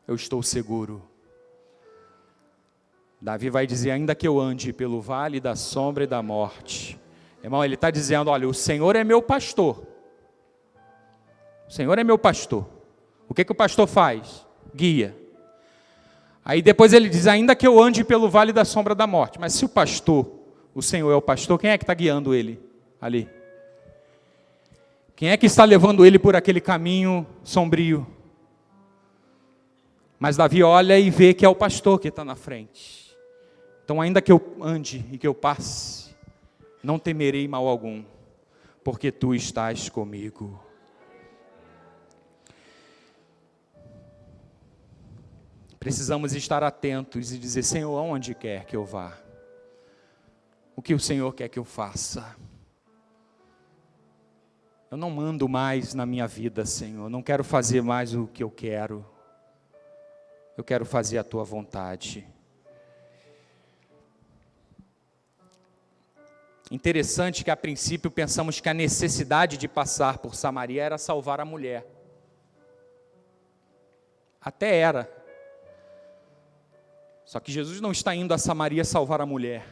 eu estou seguro. Davi vai dizer: ainda que eu ande pelo vale da sombra e da morte. Irmão, ele está dizendo: olha, o Senhor é meu pastor. O Senhor é meu pastor. O que o pastor faz? Guia. Aí depois ele diz: ainda que eu ande pelo vale da sombra da morte. Mas se o pastor, o Senhor é o pastor, quem é que está guiando ele ali? Quem é que está levando ele por aquele caminho sombrio? Mas Davi olha e vê que é o pastor que está na frente. Então, ainda que eu ande e que eu passe, não temerei mal algum, porque tu estás comigo. Precisamos estar atentos e dizer: Senhor, aonde quer que eu vá? O que o Senhor quer que eu faça? Eu não mando mais na minha vida, Senhor. Eu não quero fazer mais o que eu quero. Eu quero fazer a tua vontade. Interessante que a princípio pensamos que a necessidade de passar por Samaria era salvar a mulher. Até era. Só que Jesus não está indo a Samaria salvar a mulher.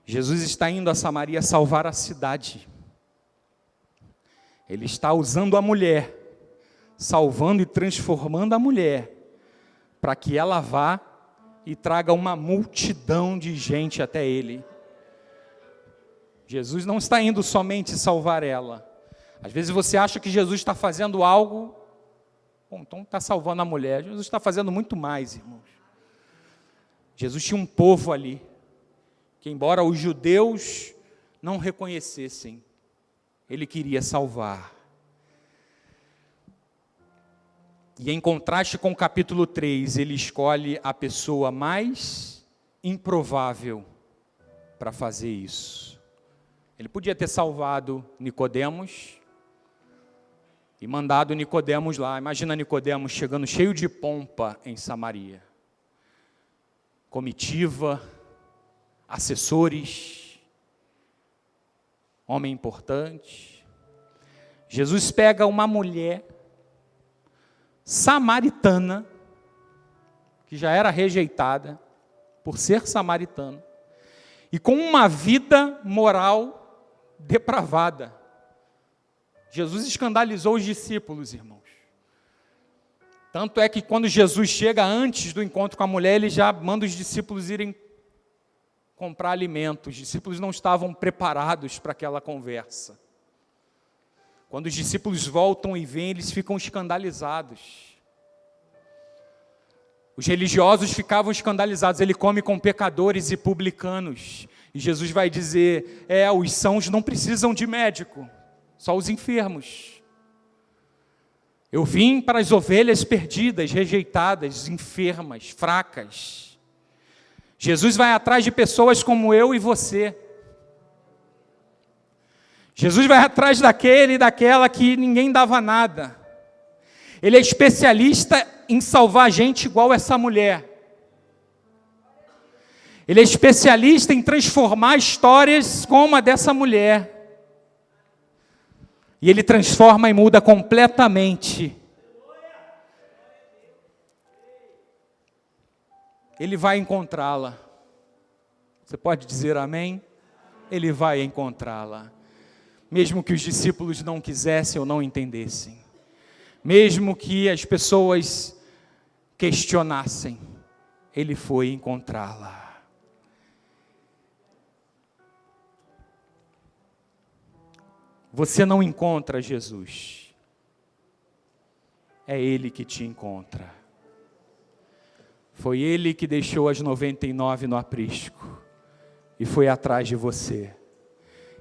Jesus está indo a Samaria salvar a cidade. Ele está usando a mulher, salvando e transformando a mulher, para que ela vá e traga uma multidão de gente até Ele. Jesus não está indo somente salvar ela. Às vezes você acha que Jesus está fazendo algo, bom, então está salvando a mulher. Jesus está fazendo muito mais, irmãos. Jesus tinha um povo ali, que embora os judeus não reconhecessem, Ele queria salvar. E em contraste com o capítulo 3, ele escolhe a pessoa mais improvável para fazer isso. Ele podia ter salvado Nicodemos e mandado Nicodemos lá. Imagina Nicodemos chegando cheio de pompa em Samaria. Comitiva, assessores, homem importante. Jesus pega uma mulher samaritana, que já era rejeitada por ser samaritana, e com uma vida moral depravada. Jesus escandalizou os discípulos, irmãos. Tanto é que quando Jesus chega antes do encontro com a mulher, ele já manda os discípulos irem comprar alimentos. Os discípulos não estavam preparados para aquela conversa. Quando os discípulos voltam e vêm, eles ficam escandalizados. Os religiosos ficavam escandalizados, ele come com pecadores e publicanos. E Jesus vai dizer, os sãos não precisam de médico, só os enfermos. Eu vim para as ovelhas perdidas, rejeitadas, enfermas, fracas. Jesus vai atrás de pessoas como eu e você. Jesus vai atrás daquele e daquela que ninguém dava nada. Ele é especialista em salvar gente igual essa mulher. Ele é especialista em transformar histórias como a dessa mulher. E ele transforma e muda completamente. Ele vai encontrá-la. Você pode dizer amém? Ele vai encontrá-la. Mesmo que os discípulos não quisessem ou não entendessem. Mesmo que as pessoas questionassem, ele foi encontrá-la. Você não encontra Jesus. É Ele que te encontra. Foi Ele que deixou as 99 no aprisco e foi atrás de você.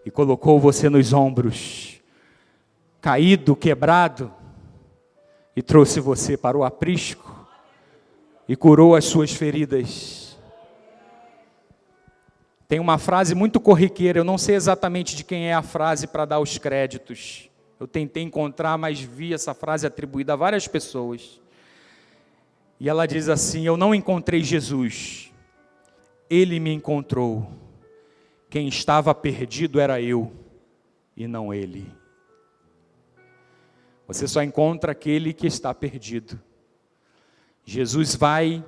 E colocou você nos ombros, caído, quebrado, e trouxe você para o aprisco e curou as suas feridas. Tem uma frase muito corriqueira, eu não sei exatamente de quem é a frase para dar os créditos. Eu tentei encontrar, mas vi essa frase atribuída a várias pessoas. E ela diz assim: eu não encontrei Jesus, Ele me encontrou. Quem estava perdido era eu, e não Ele. Você só encontra aquele que está perdido. Jesus vai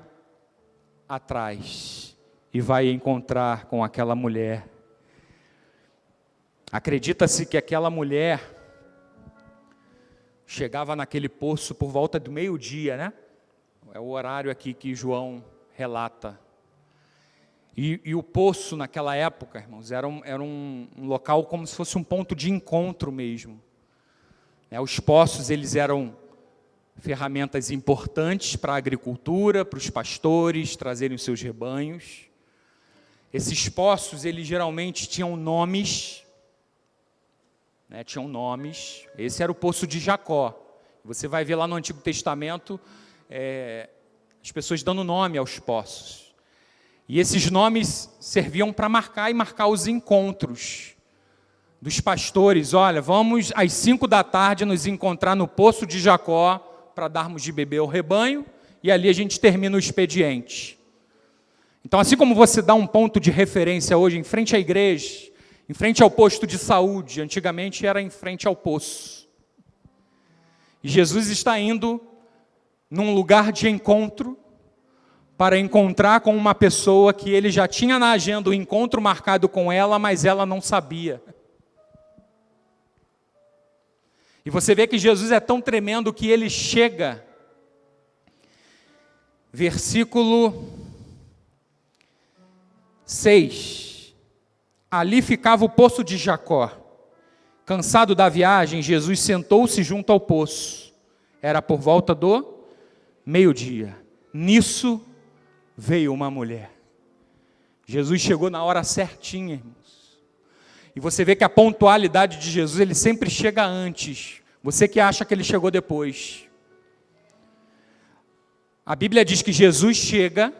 atrás e vai encontrar com aquela mulher. Acredita-se que aquela mulher chegava naquele poço por volta do meio-dia, né? É o horário aqui que João relata. E o poço naquela época, irmãos, era um local como se fosse um ponto de encontro mesmo. Os poços, eles eram ferramentas importantes para a agricultura, para os pastores trazerem os seus rebanhos. Esses poços, eles geralmente tinham nomes, tinham nomes. Esse era o poço de Jacó. Você vai ver lá no Antigo Testamento, as pessoas dando nome aos poços. E esses nomes serviam para marcar os encontros dos pastores. Olha, vamos às 5 da tarde nos encontrar no poço de Jacó para darmos de beber ao rebanho, e ali a gente termina o expediente. Então, assim como você dá um ponto de referência hoje em frente à igreja, em frente ao posto de saúde, antigamente era em frente ao poço. E Jesus está indo num lugar de encontro para encontrar com uma pessoa que ele já tinha na agenda o encontro marcado com ela, mas ela não sabia. E você vê que Jesus é tão tremendo que ele chega, versículo 6, ali ficava o poço de Jacó. Cansado da viagem, Jesus sentou-se junto ao poço. Era por volta do meio-dia. Nisso veio uma mulher. Jesus chegou na hora certinha, irmãos. E você vê que a pontualidade de Jesus, ele sempre chega antes. Você que acha que ele chegou depois. A Bíblia diz que Jesus chega,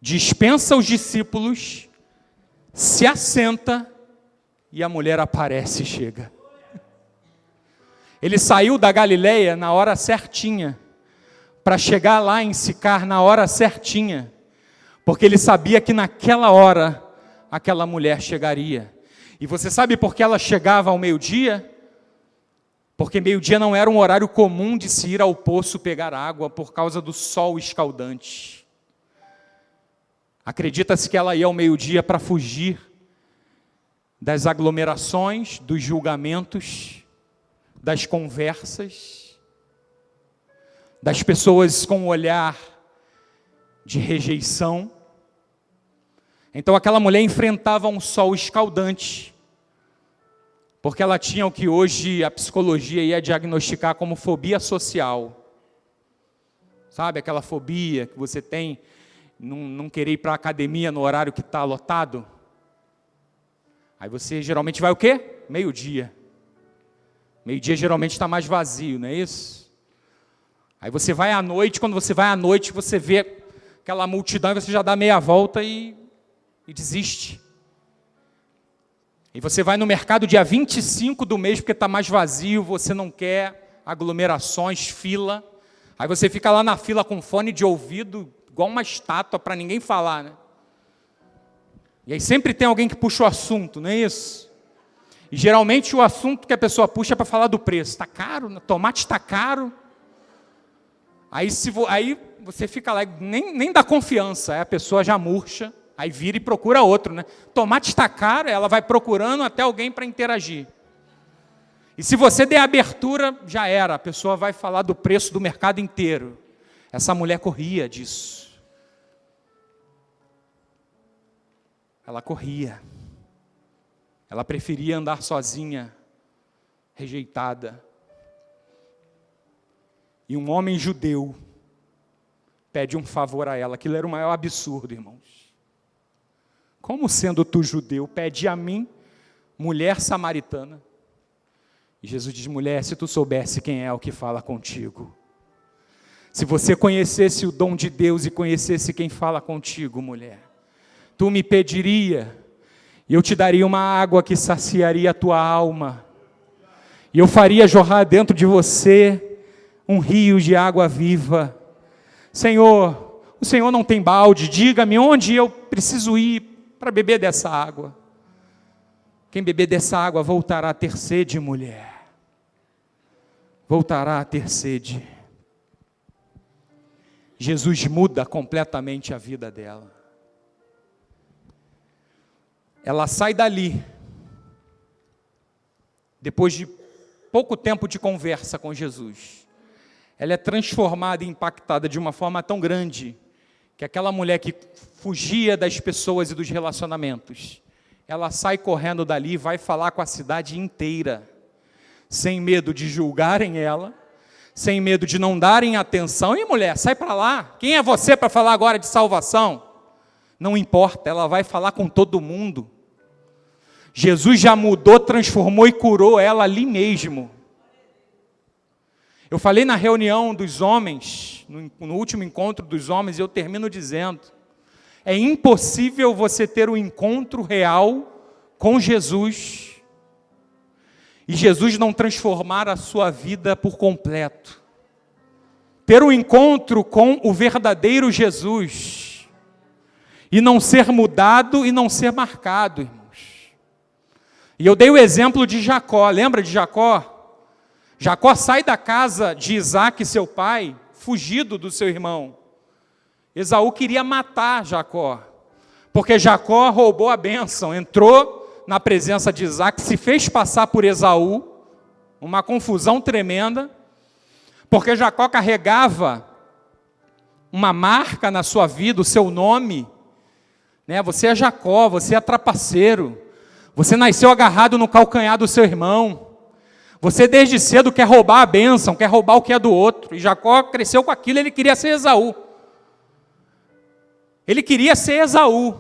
dispensa os discípulos, se assenta e a mulher aparece e chega. Ele saiu da Galileia na hora certinha, para chegar lá em Sicar na hora certinha, porque ele sabia que naquela hora aquela mulher chegaria. E você sabe por que ela chegava ao meio-dia? Porque meio-dia não era um horário comum de se ir ao poço pegar água por causa do sol escaldante. Acredita-se que ela ia ao meio-dia para fugir das aglomerações, dos julgamentos, das conversas, das pessoas com um olhar de rejeição. Então aquela mulher enfrentava um sol escaldante, porque ela tinha o que hoje a psicologia ia diagnosticar como fobia social. Sabe aquela fobia que você tem, não querer ir para a academia no horário que está lotado? Aí você geralmente vai o quê? Meio-dia. Meio-dia geralmente está mais vazio, não é isso? Aí você vai à noite, quando você vai à noite, você vê aquela multidão, e você já dá meia volta e desiste. E você vai no mercado dia 25 do mês, porque está mais vazio, você não quer aglomerações, fila. Aí você fica lá na fila com fone de ouvido, igual uma estátua, para ninguém falar, né? E aí sempre tem alguém que puxa o assunto, não é isso? E geralmente o assunto que a pessoa puxa é para falar do preço. Está caro, né? Tomate está caro. Aí você fica lá, nem dá confiança, aí a pessoa já murcha, aí vira e procura outro, né? Tomate está caro, ela vai procurando até alguém para interagir. E se você der abertura, já era, a pessoa vai falar do preço do mercado inteiro. Essa mulher corria disso. Ela corria. Ela preferia andar sozinha, rejeitada. E um homem judeu pede um favor a ela. Aquilo era o maior absurdo, irmãos. Como sendo tu judeu, pede a mim, mulher samaritana. E Jesus diz, mulher, se tu soubesse quem é o que fala contigo. Se você conhecesse o dom de Deus e conhecesse quem fala contigo, mulher, tu me pediria, e eu te daria uma água que saciaria a tua alma. E eu faria jorrar dentro de você um rio de água viva. Senhor, o Senhor não tem balde, diga-me onde eu preciso ir para beber dessa água. Quem beber dessa água voltará a ter sede, mulher. Voltará a ter sede. Jesus muda completamente a vida dela. Ela sai dali, depois de pouco tempo de conversa com Jesus. Ela é transformada e impactada de uma forma tão grande, que aquela mulher que fugia das pessoas e dos relacionamentos, ela sai correndo dali e vai falar com a cidade inteira, sem medo de julgarem ela, sem medo de não darem atenção. E mulher, sai para lá, quem é você para falar agora de salvação? Não importa, ela vai falar com todo mundo. Jesus já mudou, transformou e curou ela ali mesmo. Eu falei na reunião dos homens, no último encontro dos homens, e eu termino dizendo, é impossível você ter um encontro real com Jesus, e Jesus não transformar a sua vida por completo. Ter um encontro com o verdadeiro Jesus, e não ser mudado e não ser marcado, irmãos. E eu dei o exemplo de Jacó, lembra de Jacó? Jacó sai da casa de Isaac, seu pai, fugido do seu irmão. Esaú queria matar Jacó, porque Jacó roubou a bênção, entrou na presença de Isaac, se fez passar por Esaú, uma confusão tremenda, porque Jacó carregava uma marca na sua vida, o seu nome, né? Você é Jacó, você é trapaceiro, você nasceu agarrado no calcanhar do seu irmão, você desde cedo quer roubar a bênção, quer roubar o que é do outro, e Jacó cresceu com aquilo, ele queria ser Esaú. Ele queria ser Esaú.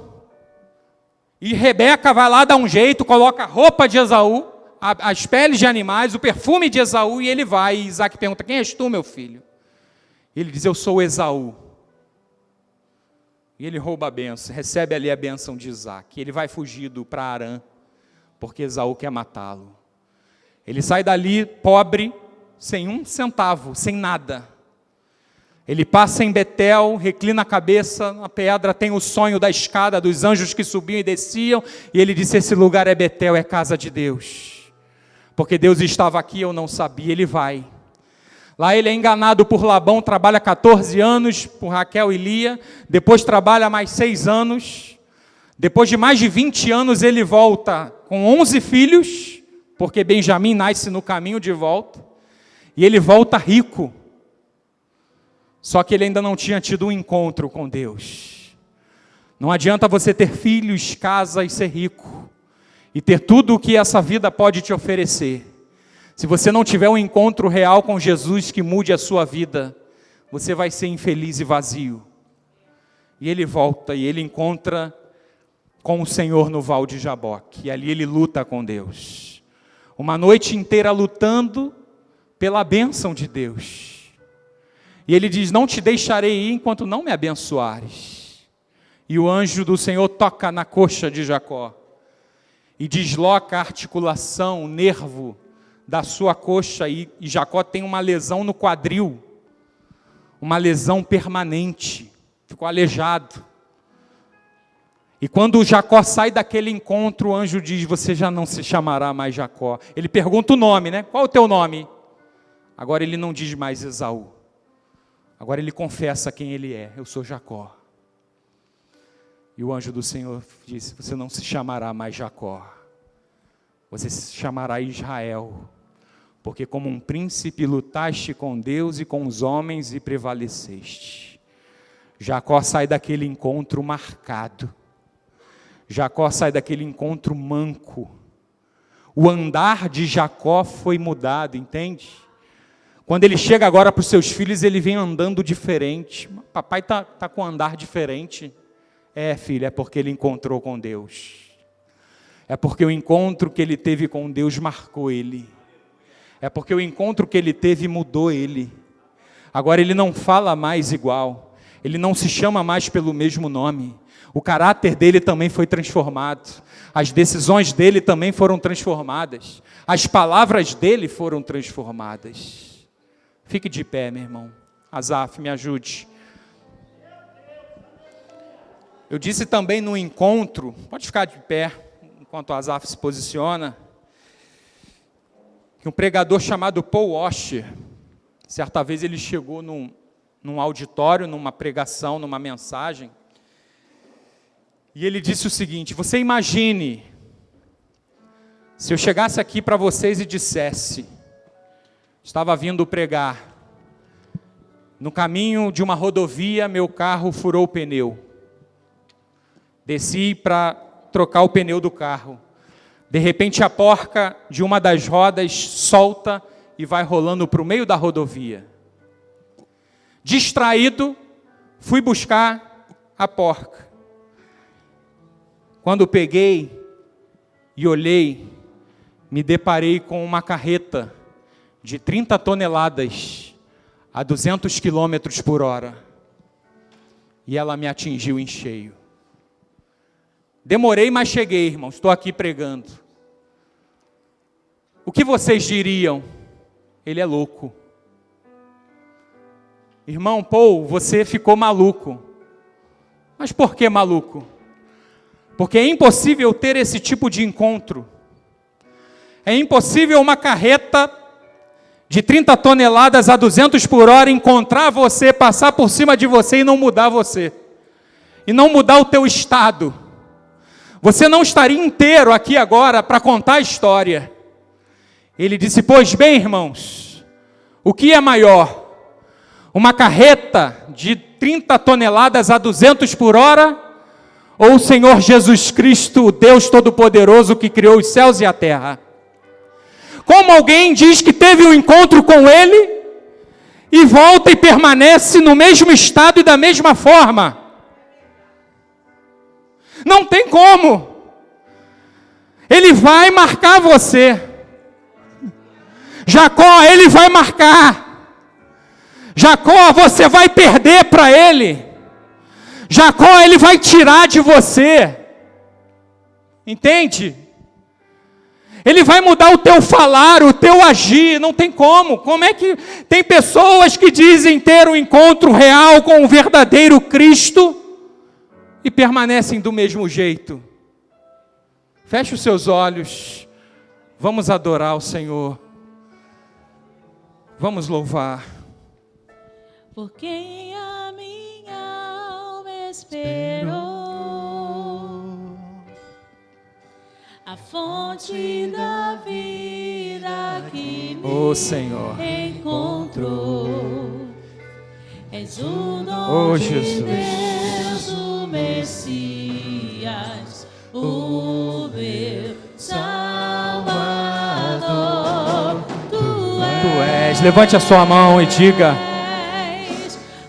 E Rebeca vai lá dar um jeito, coloca a roupa de Esaú, as peles de animais, o perfume de Esaú, e ele vai. E Isaac pergunta, quem és tu, meu filho? Ele diz, eu sou Esaú. E ele rouba a bênção, recebe ali a bênção de Isaac. Ele vai fugido para Arã, porque Esaú quer matá-lo. Ele sai dali pobre, sem um centavo, sem nada. Ele passa em Betel, reclina a cabeça na pedra, tem o sonho da escada, dos anjos que subiam e desciam, e ele disse, esse lugar é Betel, é casa de Deus. Porque Deus estava aqui, eu não sabia, ele vai. Lá ele é enganado por Labão, trabalha 14 anos por Raquel e Lia, depois trabalha mais 6 anos, depois de mais de 20 anos ele volta com 11 filhos, porque Benjamim nasce no caminho de volta, e ele volta rico. Só que ele ainda não tinha tido um encontro com Deus. Não adianta você ter filhos, casa e ser rico, e ter tudo o que essa vida pode te oferecer. Se você não tiver um encontro real com Jesus que mude a sua vida, você vai ser infeliz e vazio. E ele volta e ele encontra com o Senhor no Val de Jaboque. E ali ele luta com Deus. Uma noite inteira lutando pela bênção de Deus. E ele diz: não te deixarei ir enquanto não me abençoares. E o anjo do Senhor toca na coxa de Jacó e desloca a articulação, o nervo da sua coxa, e Jacó tem uma lesão no quadril, uma lesão permanente, ficou aleijado. E quando Jacó sai daquele encontro, o anjo diz: você já não se chamará mais Jacó. Ele pergunta o nome, né? Qual é o teu nome? Agora ele não diz mais Esaú. Agora ele confessa quem ele é: eu sou Jacó. E o anjo do Senhor disse: você não se chamará mais Jacó, você se chamará Israel, porque como um príncipe lutaste com Deus e com os homens e prevaleceste. Jacó sai daquele encontro marcado. Jacó sai daquele encontro manco. O andar de Jacó foi mudado, entende? Quando ele chega agora para os seus filhos, ele vem andando diferente. Papai está com um andar diferente. É, filho, é porque ele encontrou com Deus. É porque o encontro que ele teve com Deus marcou ele. É porque o encontro que ele teve mudou ele. Agora ele não fala mais igual. Ele não se chama mais pelo mesmo nome. O caráter dele também foi transformado. As decisões dele também foram transformadas. As palavras dele foram transformadas. Fique de pé, meu irmão. Asaf, me ajude. Eu disse também no encontro, pode ficar de pé, enquanto Asaf se posiciona, que um pregador chamado Paul Washer, certa vez ele chegou num auditório, numa pregação, numa mensagem, e ele disse o seguinte: você imagine, se eu chegasse aqui para vocês e dissesse, estava vindo pregar, no caminho de uma rodovia, meu carro furou o pneu, desci para trocar o pneu do carro, de repente a porca de uma das rodas solta e vai rolando para o meio da rodovia. Distraído, fui buscar a porca. Quando peguei e olhei, me deparei com uma carreta de 30 toneladas a 200 quilômetros por hora. E ela me atingiu em cheio. Demorei, mas cheguei, irmãos. Estou aqui pregando. O que vocês diriam? Ele é louco. Irmão Paul, você ficou maluco. Mas por que maluco? Porque é impossível ter esse tipo de encontro. É impossível uma carreta de 30 toneladas a 200 por hora encontrar você, passar por cima de você e não mudar você. E não mudar o teu estado. Você não estaria inteiro aqui agora para contar a história. Ele disse: pois bem, irmãos, o que é maior? Uma carreta de 30 toneladas a 200 por hora? Ou o Senhor Jesus Cristo, o Deus Todo-Poderoso que criou os céus e a terra? Como alguém diz que teve um encontro com Ele e volta e permanece no mesmo estado e da mesma forma? Não tem como. Ele vai marcar você. Jacó, ele vai marcar. Jacó, você vai perder para ele. Jacó, ele vai tirar de você. Entende? Ele vai mudar o teu falar, o teu agir, não tem como. Como é que tem pessoas que dizem ter um encontro real com o verdadeiro Cristo e permanecem do mesmo jeito? Feche os seus olhos, vamos adorar o Senhor, vamos louvar. Por quem a minha alma esperou, a fonte da vida que me Senhor encontrou. És o nome de Deus, o Messias, o meu Salvador. Tu és. Levante a sua mão e diga: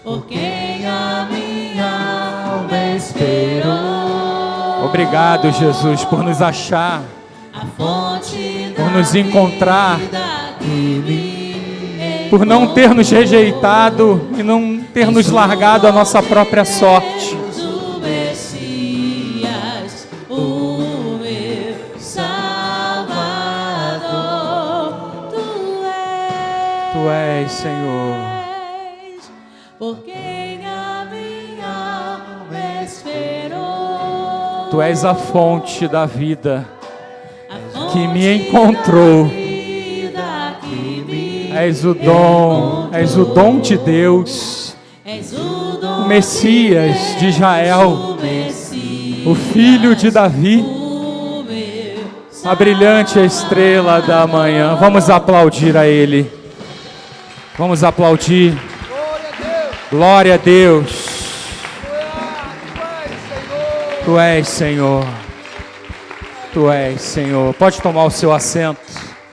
por quem a minha alma esperou. Obrigado, Jesus, por nos achar, A fonte por nos da encontrar, vida que me por não ter nos rejeitado e não ter nos largado a nossa própria sorte. o Messias, o meu Salvador. Tu és, Senhor. Por quem a minha alma esperou. Tu és a fonte da vida A que me fonte encontrou. da vida que me És o dom de Deus, És o dom o Messias de Israel, o Messias, o Filho de Davi, o meu a brilhante estrela da manhã. Vamos aplaudir a Ele. Vamos aplaudir. Glória a Deus. Tu és, Senhor. Tu és, Senhor. Pode tomar o seu assento.